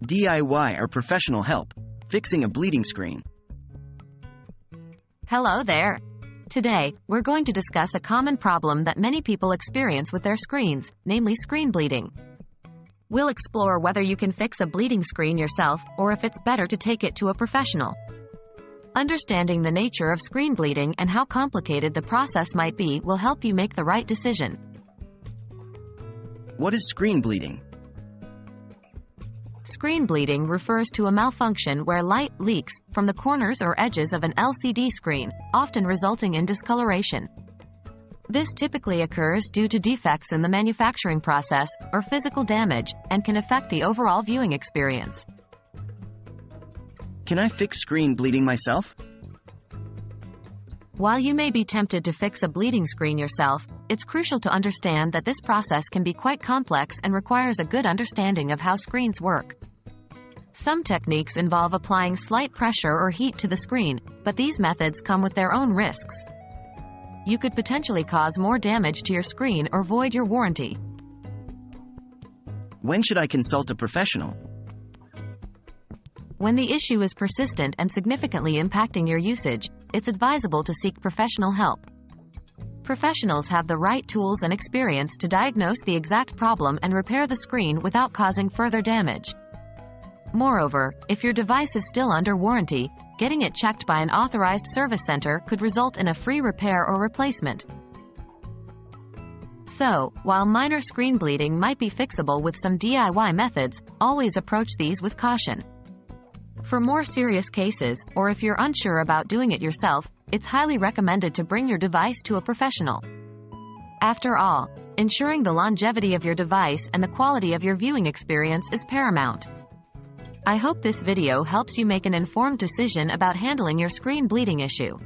DIY or professional help. Fixing a bleeding screen. Hello there. Today, we're going to discuss a common problem that many people experience with their screens, namely screen bleeding. We'll explore whether you can fix a bleeding screen yourself, or if it's better to take it to a professional. Understanding the nature of screen bleeding and how complicated the process might be will help you make the right decision. What is screen bleeding? Screen bleeding refers to a malfunction where light leaks from the corners or edges of an LCD screen, often resulting in discoloration. This typically occurs due to defects in the manufacturing process or physical damage, and can affect the overall viewing experience. Can I fix screen bleeding myself? While you may be tempted to fix a bleeding screen yourself, it's crucial to understand that this process can be quite complex and requires a good understanding of how screens work. Some techniques involve applying slight pressure or heat to the screen, but these methods come with their own risks. You could potentially cause more damage to your screen or void your warranty. When should I consult a professional? When the issue is persistent and significantly impacting your usage, it's advisable to seek professional help. Professionals have the right tools and experience to diagnose the exact problem and repair the screen without causing further damage. Moreover, if your device is still under warranty, getting it checked by an authorized service center could result in a free repair or replacement. So, while minor screen bleeding might be fixable with some DIY methods, always approach these with caution. For more serious cases, or if you're unsure about doing it yourself, it's highly recommended to bring your device to a professional. After all, ensuring the longevity of your device and the quality of your viewing experience is paramount. I hope this video helps you make an informed decision about handling your screen bleeding issue.